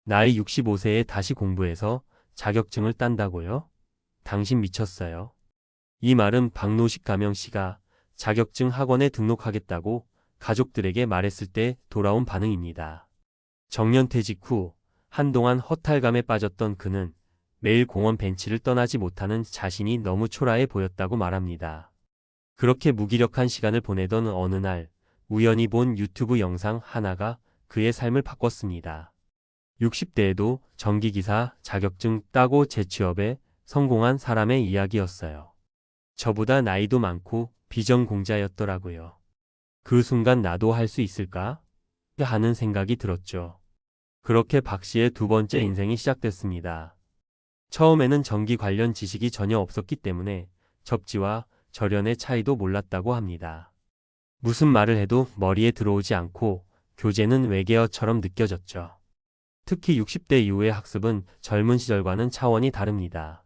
나이 65세에 다시 공부해서 자격증을 딴다고요? 당신 미쳤어요. 이 말은 박노식 가명 씨가 자격증 학원에 등록하겠다고 가족들에게 말했을 때 돌아온 반응입니다. 정년퇴직 후 한동안 허탈감에 빠졌던 그는 매일 공원 벤치를 떠나지 못하는 자신이 너무 초라해 보였다고 말합니다. 그렇게 무기력한 시간을 보내던 어느 날 우연히 본 유튜브 영상 하나가 그의 삶을 바꿨습니다. 60대에도 전기기사 자격증 따고 재취업에 성공한 사람의 이야기였어요. 저보다 나이도 많고 비전공자였더라고요. 그 순간 나도 할 수 있을까? 하는 생각이 들었죠. 그렇게 박 씨의 두 번째 인생이 시작됐습니다. 처음에는 전기 관련 지식이 전혀 없었기 때문에 접지와 절연의 차이도 몰랐다고 합니다. 무슨 말을 해도 머리에 들어오지 않고 교재는 외계어처럼 느껴졌죠. 특히 60대 이후의 학습은 젊은 시절과는 차원이 다릅니다.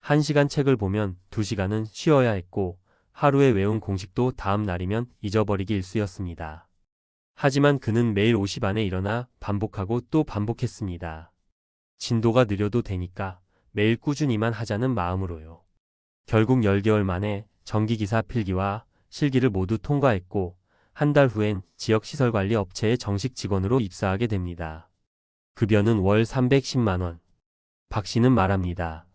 1시간 책을 보면 2시간은 쉬어야 했고 하루에 외운 공식도 다음 날이면 잊어버리기 일쑤였습니다. 하지만 그는 매일 5시 반에 일어나 반복하고 또 반복했습니다. 진도가 느려도 되니까 매일 꾸준히만 하자는 마음으로요. 결국 10개월 만에 전기기사 필기와 실기를 모두 통과했고 한 달 후엔 지역시설관리 업체의 정식 직원으로 입사하게 됩니다. 급여는 월 310만 원. 박 씨는 말합니다.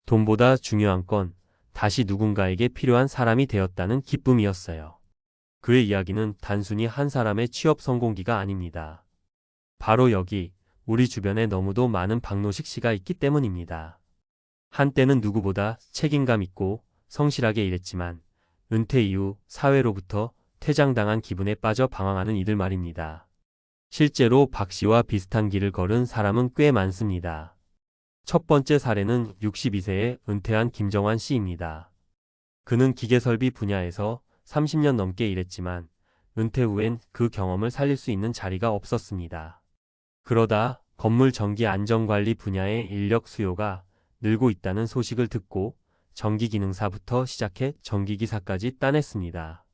돈보다 중요한 건 다시 누군가에게 필요한 사람이 되었다는 기쁨이었어요. 그의 이야기는 단순히 한 사람의 취업 성공기가 아닙니다. 바로 여기 우리 주변에 너무도 많은 박노식 씨가 있기 때문입니다. 한때는 누구보다 책임감 있고 성실하게 일했지만 은퇴 이후 사회로부터 퇴장당한 기분에 빠져 방황하는 이들 말입니다. 실제로 박 씨와 비슷한 길을 걸은 사람은 꽤 많습니다. 첫 번째 사례는 62세에 은퇴한 김정환 씨입니다. 그는 기계설비 분야에서 30년 넘게 일했지만 은퇴 후엔 그 경험을 살릴 수 있는 자리가 없었습니다. 그러다 건물 전기 안전관리 분야의 인력 수요가 늘고 있다는 소식을 듣고 전기기능사부터 시작해 전기기사까지 따냈습니다.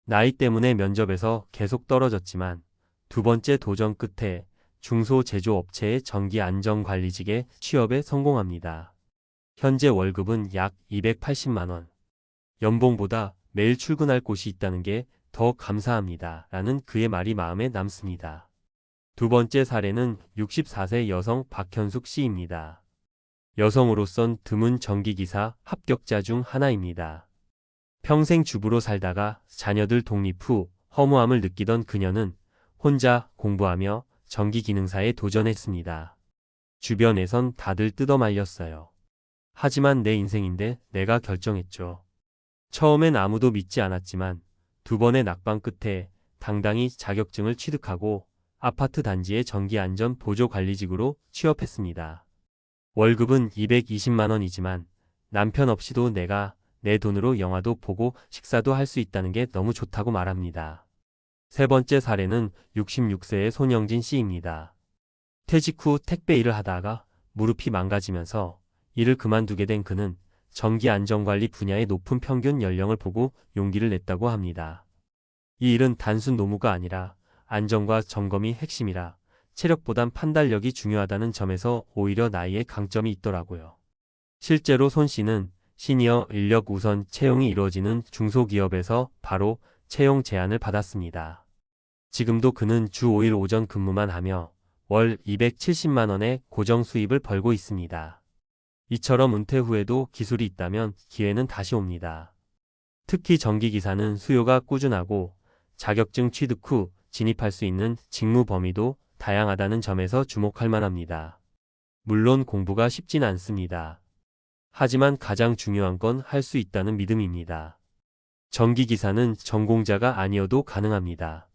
나이 때문에 면접에서 계속 떨어졌지만 두 번째 도전 끝에 중소제조업체의 전기안전관리직에 취업에 성공합니다. 현재 월급은 약 280만 원. 연봉보다 매일 출근할 곳이 있다는 게 더 감사합니다. 라는 그의 말이 마음에 남습니다. 두 번째 사례는 64세 여성 박현숙 씨입니다. 여성으로선 드문 전기기사 합격자 중 하나입니다. 평생 주부로 살다가 자녀들 독립 후 허무함을 느끼던 그녀는 혼자 공부하며 전기기능사에 도전했습니다. 주변에선 다들 뜯어말렸어요. 하지만 내 인생인데 내가 결정했죠. 처음엔 아무도 믿지 않았지만 두 번의 낙방 끝에 당당히 자격증을 취득하고 아파트 단지의 전기안전 보조관리직으로 취업했습니다. 월급은 220만 원이지만 남편 없이도 내가 내 돈으로 영화도 보고 식사도 할 수 있다는 게 너무 좋다고 말합니다. 세 번째 사례는 66세의 손영진 씨입니다. 퇴직 후 택배 일을 하다가 무릎이 망가지면서 일을 그만두게 된 그는 전기안전관리 분야의 높은 평균 연령을 보고 용기를 냈다고 합니다. 이 일은 단순 노무가 아니라 안전과 점검이 핵심이라 체력보단 판단력이 중요하다는 점에서 오히려 나이에 강점이 있더라고요. 실제로 손 씨는 시니어 인력 우선 채용이 이루어지는 중소기업에서 바로 채용 제안을 받았습니다. 지금도 그는 주 5일 오전 근무만 하며 월 270만 원의 고정 수입을 벌고 있습니다. 이처럼 은퇴 후에도 기술이 있다면 기회는 다시 옵니다. 특히 전기기사는 수요가 꾸준하고 자격증 취득 후 진입할 수 있는 직무 범위도 다양하다는 점에서 주목할 만합니다. 물론 공부가 쉽진 않습니다. 하지만 가장 중요한 건 할 수 있다는 믿음입니다. 전기기사는 전공자가 아니어도 가능합니다.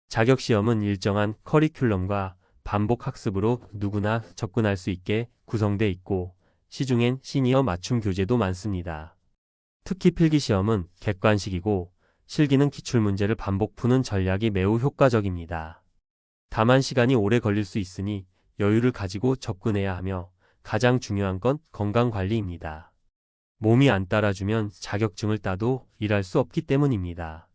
자격시험은 일정한 커리큘럼과 반복 학습으로 누구나 접근할 수 있게 구성돼 있고 시중엔 시니어 맞춤 교재도 많습니다. 특히 필기시험은 객관식이고 실기는 기출문제를 반복 푸는 전략이 매우 효과적입니다. 다만 시간이 오래 걸릴 수 있으니 여유를 가지고 접근해야 하며 가장 중요한 건 건강관리입니다. 몸이 안 따라주면 자격증을 따도 일할 수 없기 때문입니다.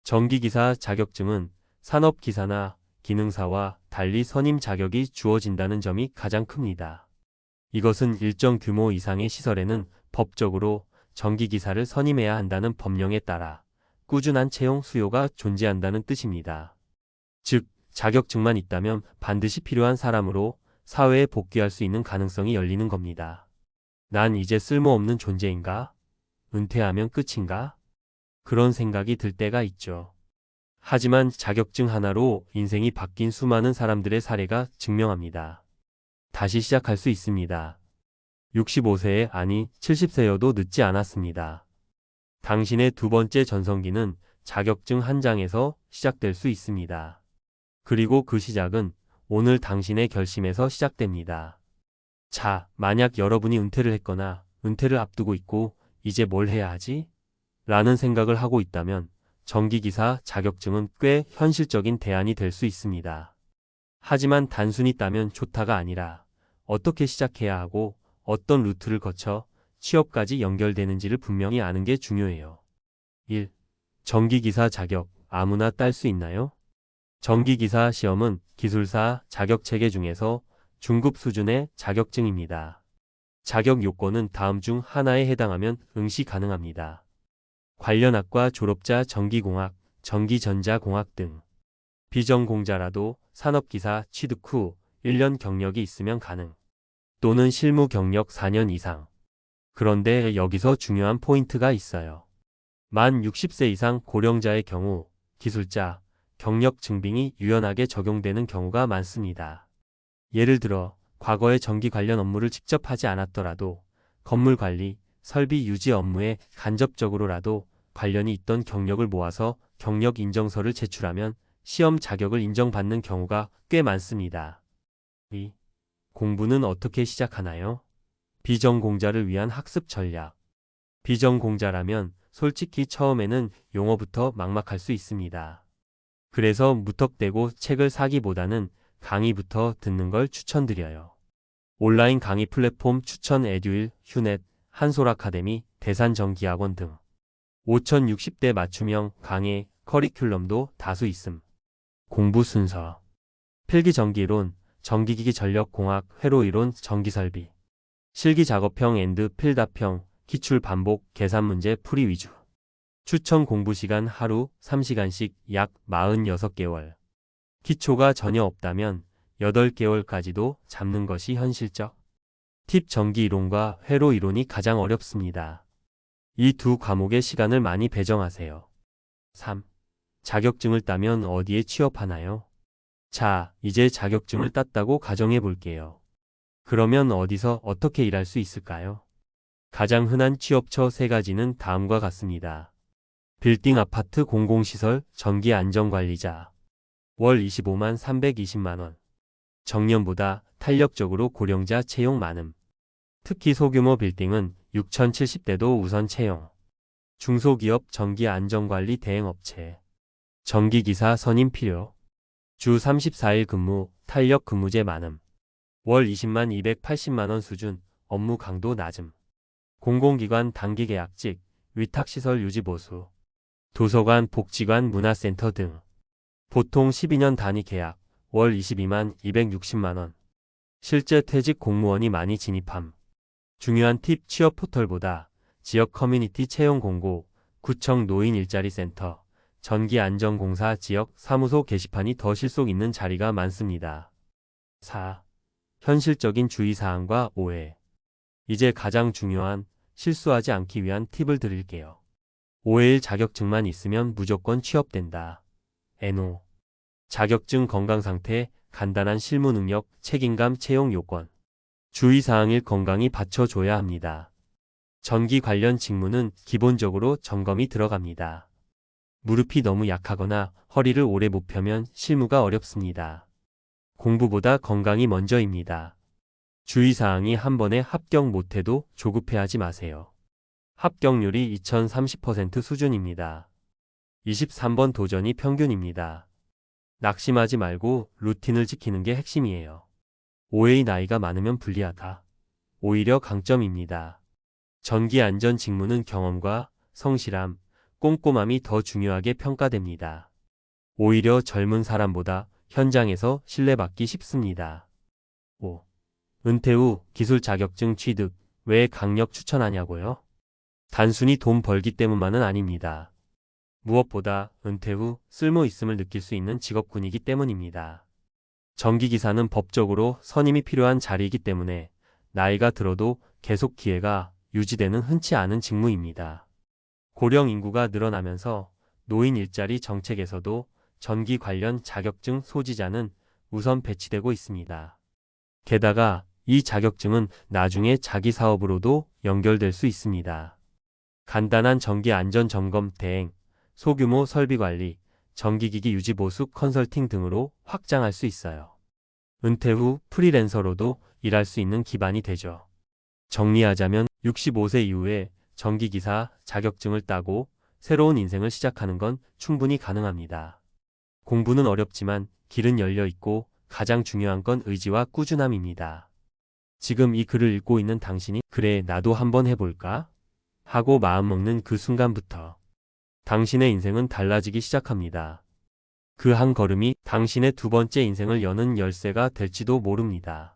전기기사 자격증은 산업기사나 기능사와 달리 선임 자격이 주어진다는 점이 가장 큽니다. 이것은 일정 규모 이상의 시설에는 법적으로 전기기사를 선임해야 한다는 법령에 따라 꾸준한 채용 수요가 존재한다는 뜻입니다. 즉, 자격증만 있다면 반드시 필요한 사람으로 사회에 복귀할 수 있는 가능성이 열리는 겁니다. 난 이제 쓸모없는 존재인가? 은퇴하면 끝인가? 그런 생각이 들 때가 있죠. 하지만 자격증 하나로 인생이 바뀐 수많은 사람들의 사례가 증명합니다. 다시 시작할 수 있습니다. 65세에 아니 70세여도 늦지 않았습니다. 당신의 두 번째 전성기는 자격증 한 장에서 시작될 수 있습니다. 그리고 그 시작은 오늘 당신의 결심에서 시작됩니다. 자, 만약 여러분이 은퇴를 했거나 은퇴를 앞두고 있고 이제 뭘 해야 하지? 라는 생각을 하고 있다면 전기기사 자격증은 꽤 현실적인 대안이 될 수 있습니다. 하지만 단순히 따면 좋다가 아니라 어떻게 시작해야 하고 어떤 루트를 거쳐 취업까지 연결되는지를 분명히 아는 게 중요해요. 1. 전기기사 자격 아무나 딸 수 있나요? 전기기사 시험은 기술사 자격체계 중에서 중급 수준의 자격증입니다. 자격 요건은 다음 중 하나에 해당하면 응시 가능합니다. 관련 학과 졸업자 전기공학, 전기전자공학 등. 비전공자라도 산업기사 취득 후 1년 경력이 있으면 가능. 또는 실무 경력 4년 이상. 그런데 여기서 중요한 포인트가 있어요. 만 60세 이상 고령자의 경우 기술자, 경력 증빙이 유연하게 적용되는 경우가 많습니다. 예를 들어 과거에 전기 관련 업무를 직접 하지 않았더라도 건물 관리, 설비 유지 업무에 간접적으로라도 관련이 있던 경력을 모아서 경력 인정서를 제출하면 시험 자격을 인정받는 경우가 꽤 많습니다. 2. 공부는 어떻게 시작하나요? 비전공자를 위한 학습 전략. 비전공자라면 솔직히 처음에는 용어부터 막막할 수 있습니다. 그래서 무턱대고 책을 사기보다는 강의부터 듣는 걸 추천드려요. 온라인 강의 플랫폼 추천 에듀윌, 휴넷, 한솔아카데미, 대산전기학원 등 5060대 맞춤형 강의 커리큘럼도 다수 있음. 공부 순서. 필기전기이론, 전기기기 전력공학, 회로이론, 전기설비. 실기작업형 앤드 필답형, 기출 반복, 계산문제 풀이 위주. 추천 공부시간 하루 3시간씩 약 46개월. 기초가 전혀 없다면 8개월까지도 잡는 것이 현실적. 팁 전기이론과 회로이론이 가장 어렵습니다. 이 두 과목의 시간을 많이 배정하세요. 3. 자격증을 따면 어디에 취업하나요? 자, 이제 자격증을 땄다고 가정해 볼게요. 그러면 어디서 어떻게 일할 수 있을까요? 가장 흔한 취업처 3가지는 다음과 같습니다. 빌딩 아파트 공공시설 전기안전관리자. 월 25만 320만원. 정년보다 탄력적으로 고령자 채용 많음. 특히 소규모 빌딩은 6070대도 우선 채용. 중소기업 전기안전관리 대행업체. 전기기사 선임 필요. 주 34일 근무, 탄력 근무제 많음. 월 20만 280만원 수준, 업무 강도 낮음. 공공기관 단기계약직, 위탁시설 유지보수. 도서관, 복지관, 문화센터 등. 보통 12년 단위 계약, 월 22만 260만원. 실제 퇴직 공무원이 많이 진입함. 중요한 팁 취업 포털보다 지역 커뮤니티 채용 공고, 구청 노인 일자리 센터, 전기안전공사 지역 사무소 게시판이 더 실속 있는 자리가 많습니다. 4. 현실적인 주의사항과 오해. 이제 가장 중요한 실수하지 않기 위한 팁을 드릴게요. 5일 자격증만 있으면 무조건 취업된다. NO. 자격증 건강상태, 간단한 실무 능력, 책임감 채용 요건. 주의사항일 건강이 받쳐줘야 합니다. 전기 관련 직무는 기본적으로 점검이 들어갑니다. 무릎이 너무 약하거나 허리를 오래 못 펴면 실무가 어렵습니다. 공부보다 건강이 먼저입니다. 주의사항이 한 번에 합격 못해도 조급해하지 마세요. 합격률이 2030% 수준입니다. 23번 도전이 평균입니다. 낙심하지 말고 루틴을 지키는 게 핵심이에요. 5회의 나이가 많으면 불리하다. 오히려 강점입니다. 전기안전 직무는 경험과 성실함, 꼼꼼함이 더 중요하게 평가됩니다. 오히려 젊은 사람보다 현장에서 신뢰받기 쉽습니다. 5. 은퇴 후 기술 자격증 취득. 왜 강력 추천하냐고요? 단순히 돈 벌기 때문만은 아닙니다. 무엇보다 은퇴 후 쓸모 있음을 느낄 수 있는 직업군이기 때문입니다. 전기기사는 법적으로 선임이 필요한 자리이기 때문에 나이가 들어도 계속 기회가 유지되는 흔치 않은 직무입니다. 고령 인구가 늘어나면서 노인 일자리 정책에서도 전기 관련 자격증 소지자는 우선 배치되고 있습니다. 게다가 이 자격증은 나중에 자기 사업으로도 연결될 수 있습니다. 간단한 전기 안전 점검 대행, 소규모 설비 관리, 전기기기 유지 보수 컨설팅 등으로 확장할 수 있어요. 은퇴 후 프리랜서로도 일할 수 있는 기반이 되죠. 정리하자면 65세 이후에 전기기사 자격증을 따고 새로운 인생을 시작하는 건 충분히 가능합니다. 공부는 어렵지만 길은 열려 있고 가장 중요한 건 의지와 꾸준함입니다. 지금 이 글을 읽고 있는 당신이 그래 나도 한번 해볼까? 하고 마음먹는 그 순간부터 당신의 인생은 달라지기 시작합니다. 그 한 걸음이 당신의 두 번째 인생을 여는 열쇠가 될지도 모릅니다.